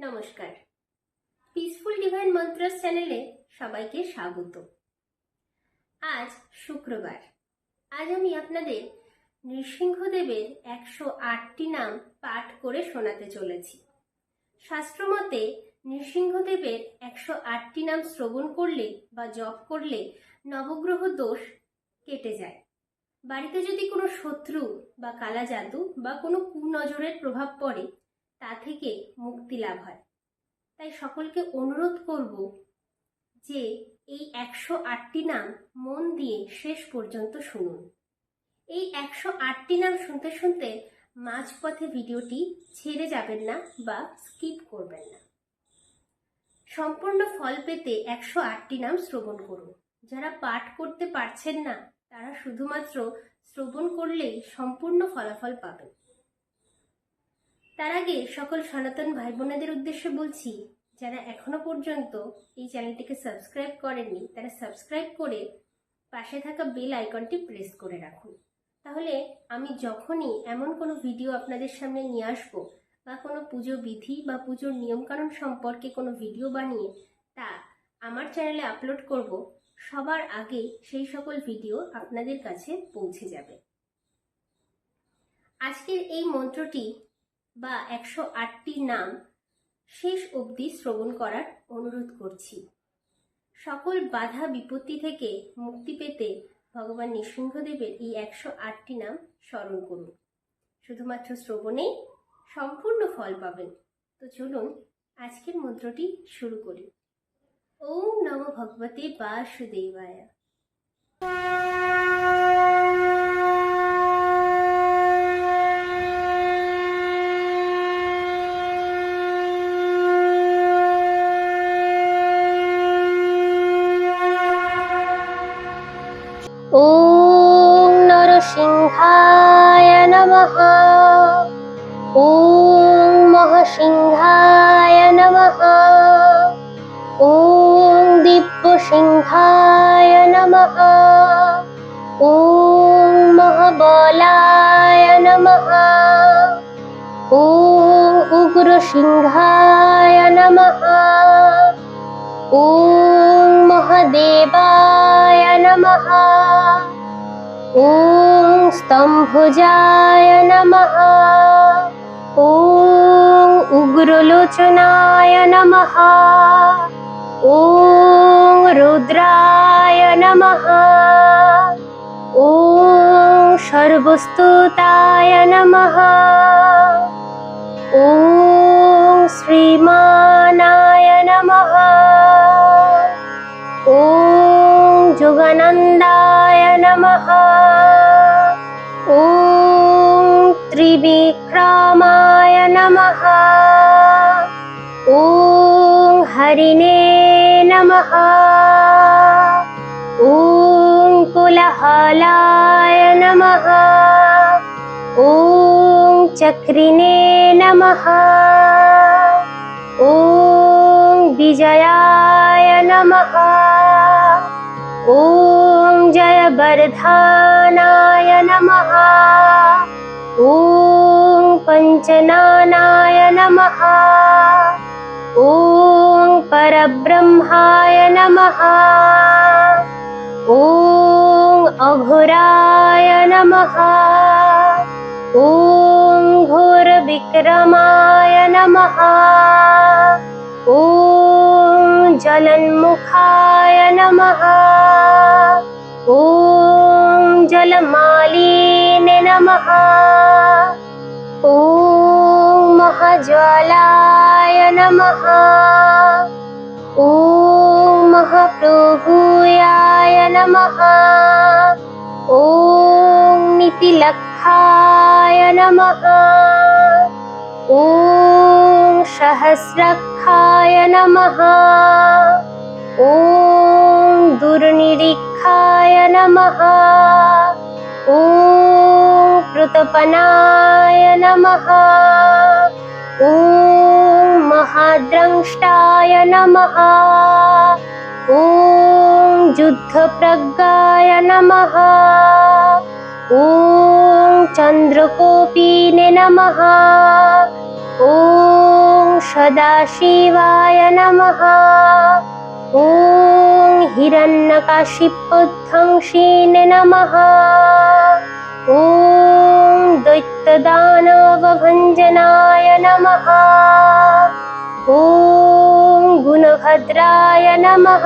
নমস্কার, peaceful divine মন্ত্রস চ্যানেলে সবাইকে স্বাগত। আজ শুক্রবার। আজ আমি আপনাদের নৃসিংহদেবের 108টি নাম পাঠ করে শোনাতে চলেছি। শাস্ত্রমতে নৃসিংহদেবের 108টি নাম শ্রবণ করলে বা জপ করলে নবগ্রহ দোষ কেটে যায়। বাড়িতে যদি কোনো শত্রু বা কালা জাদু বা কোনো কুনজরের প্রভাব পড়ে তা থেকে মুক্তি লাভ হয়। তাই সকলকে অনুরোধ করব যে এই 108টি নাম মন দিয়ে শেষ পর্যন্ত শুনুন। এই 108টি নাম শুনতে শুনতে মাঝপথে ভিডিওটি ছেড়ে যাবেন না বা স্কিপ করবেন না। সম্পূর্ণ ফল পেতে 108টি নাম শ্রবণ করুন। যারা পাঠ করতে পারছেন না তারা শুধুমাত্র শ্রবণ করলেই সম্পূর্ণ ফলাফল পাবেন। তার আগে সকল সনাতন ভাই বোনেদের উদ্দেশ্যে বলছি, যারা এখনো পর্যন্ত এই চ্যানেলটিকে সাবস্ক্রাইব করেননি তারা সাবস্ক্রাইব করে পাশে থাকা বেল আইকনটি প্রেস করে রাখুন। তাহলে আমি যখনই এমন কোনো ভিডিও আপনাদের সামনে নিয়ে আসবো বা কোনো পুজো বিধি বা পুজোর নিয়মকানুন সম্পর্কে কোনো ভিডিও বানিয়ে তা আমার চ্যানেলে আপলোড করব, সবার আগে সেই সকল ভিডিও আপনাদের কাছে পৌঁছে যাবে। আজকের এই মন্ত্রটি বা 108টি নাম শেষ অবধি শ্রবণ করার অনুরোধ করছি। সকল বাধা বিপত্তি থেকে মুক্তি পেতে ভগবান নৃসিংহদেবের এই 108টি নাম স্মরণ করুন। শুধুমাত্র শ্রবণেই সম্পূর্ণ ফল পাবেন। তো চলুন আজকের মন্ত্রটি শুরু করি। ওম নমো ভগবতে বাসুদেবায়। ॐ नरसिंहाय नमः। ॐ महसिंहाय नमः। ॐ दिव्यसिंहाय नमः। ॐ महाबलाय नमः। ॐ उग्रसिंहाय नमः। ॐ महादेवाय नमः। ॐ स्तम्भुजाय नमः। ॐ उग्रलोचनाय नमः। ॐ रुद्राय नमः। ॐ सर्वस्तुताय नमः। ॐ श्रीमानाय नमः। ॐ जोगानन्दाय नमः। ॐ त्रिविक्रमाय नमः। ॐ हरिणे नमः। ॐ कुलहलाय नमः। ॐ चक्रिणे नमः। ॐ विजयाय नमः। ॐ जयवर्धनाय नमः। ॐ पञ्चनानाय नमः। ॐ परब्रह्माय नमः। ॐ अघोराय नमः। ॐ घोरविक्रमाय नमः। ॐ जलन्मुखाय नमः। ॐ जलमालिने नमः। ॐ महाज्वालाय नमः। ॐ महाप्रभुयाय नमः। ॐ नीतिलक्षाय नमः। ॐ सहस्रखाय नमः। ॐ दुर्निरीक्षाय नमः। ॐ कृतपनाय नमः। ॐ महाद्रष्टाय नमः। ॐ युद्धप्रज्ञाय नमः। ॐ चन्द्रकोपिने नमः। ॐ सदाशिवाय नमः। ॐ हिरण्यकाशिपुध्वंसिने नमः। ॐ दैत्यदानवभञ्जनाय नमः। ॐ गुणभद्राय नमः।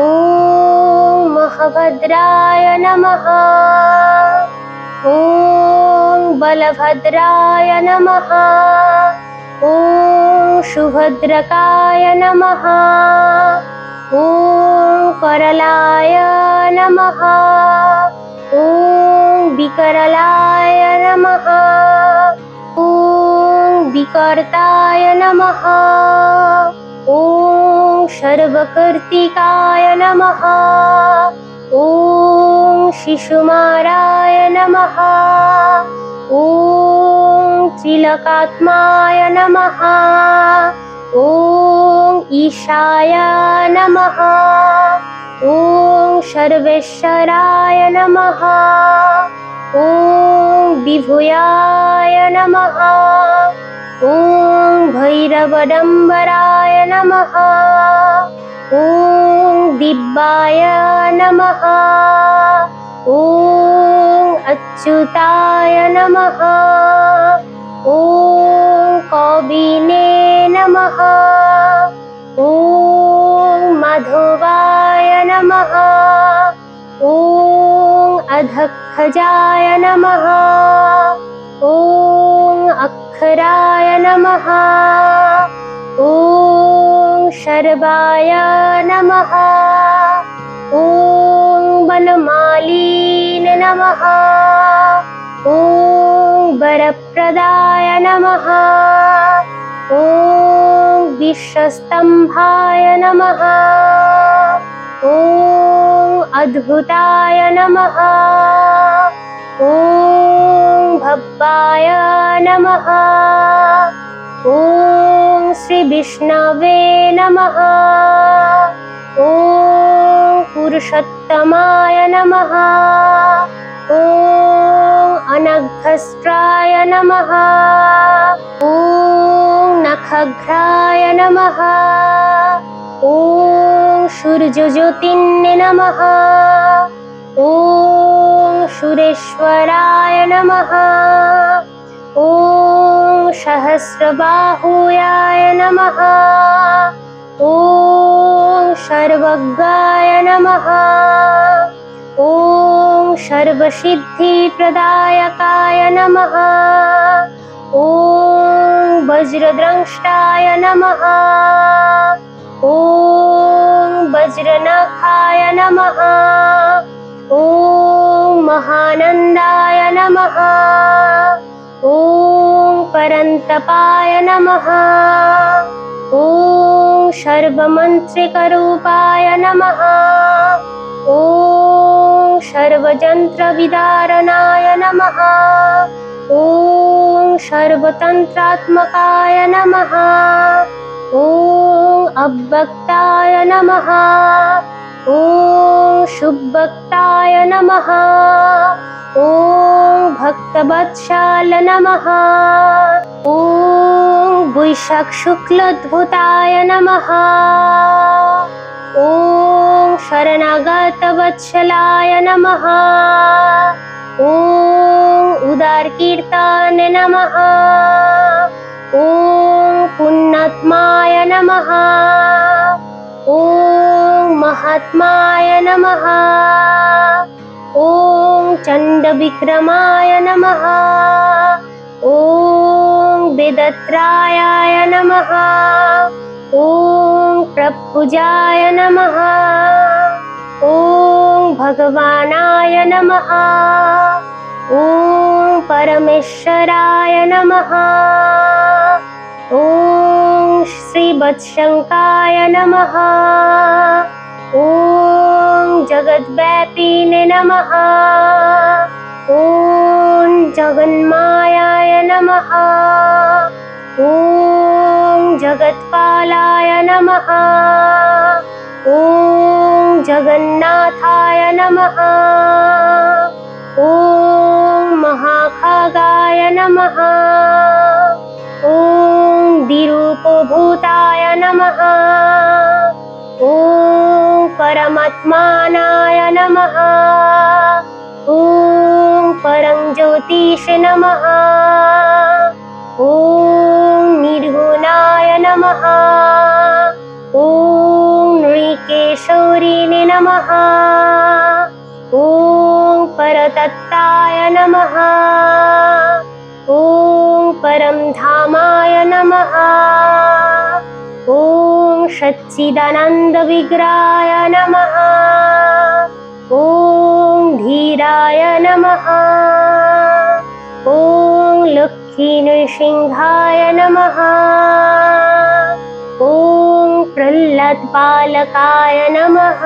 ॐ महाभद्राय नमः। ॐ बलभद्राय नमः। ॐ सुभद्रकाय नमः। ॐ करलाय नमः। ॐ विकरलाय नमः। ॐ विकर्ताय नमः। ॐ सर्वकर्तिकाय नमः। ॐ शिशुमाराय नमः। ॐ त्रिलोकात्माय नमः। ॐ ईशाय नमः। ॐ सर्वेश्वराय नमः। ॐ विभुयाय नमः। ॐ भैरवडम्बराय नमः। ॐ दिव्याय नमः। ॐ अच्युताय नमः। ॐ कौबिने नमः। ॐ माधवाय नमः। ॐ अधक्षजाय नमः। ॐ अक्षराय नमः। ॐ शर्वाय नमः। ॐ वनमालिने नमः। ॐ वरप्रदाय नमः। ॐ विश्वस्तम्भाय नमः। ॐ अद्भुताय नमः। ॐ भव्याय नमः। ॐ श्रीविष्णवे नमः। ॐ पुरुषोत्तमाय नमः। ॐ अनघस्त्राय नमः। ॐ नखघ्राय नमः। ॐ सूर्यज्योतिने नमः। ॐ सुरेश्वराय नमः। ॐ सहस्रबाहुयाय नमः। ॐ सर्वज्ञाय नमः। ॐ सर्वसिद्धिप्रदायकाय नमः। ॐ वज्रद्रष्टाय नमः। ॐ वज्रनखाय नमः। ॐ महानन्दाय नमः। ॐ परन्तपाय नमः। ॐ सर्वमन्त्रिकरूपाय नमः। ॐ सर्वयन्त्रविदारणाय नमः। ॐ सर्वतन्त्रात्मकाय नमः। ॐ अव्यक्ताय नमः। ॐ सुभक्ताय नमः। ॐ भक्तवत्सल नमः। ॐ वैशाखशुक्लद्भुताय नमः। ॐ शरणागतवत्सलाय नमः। ॐ उदारकीर्तने नमः। ॐ पुण्यात्माय नमः। ॐ महात्माय नमः। ॐ चण्डविक्रमाय नमः। ॐ वेदत्रायाय नमः। ॐ प्रभुजाय नमः। ॐ भगवानाय नमः। ॐ परमेश्वराय नमः। ॐ श्रीवत्सङ्काय नमः। ॐ जगद्व्यापिने नमः। ॐ जगन्मायाय नमः। ॐ जगत्पालाय नमः। ॐ जगन्नाथाय नमः। ॐ महाखगाय नमः। ॐ दिरु नमः ॐ परमात्मानाय नमः ॐ परं ज्योतिष नमः ॐ निर्गुणाय नमः ॐ नृकेशौरिणे नमः ॐ परतत्ताय नमः ॐ परं धामाय नमः ॐ सच्चिदानन्दविग्रहाय नमः ॐ धीराय नमः ॐ लक्ष्मीनृसिंहाय नमः ॐ प्रह्लादबालकाय नमः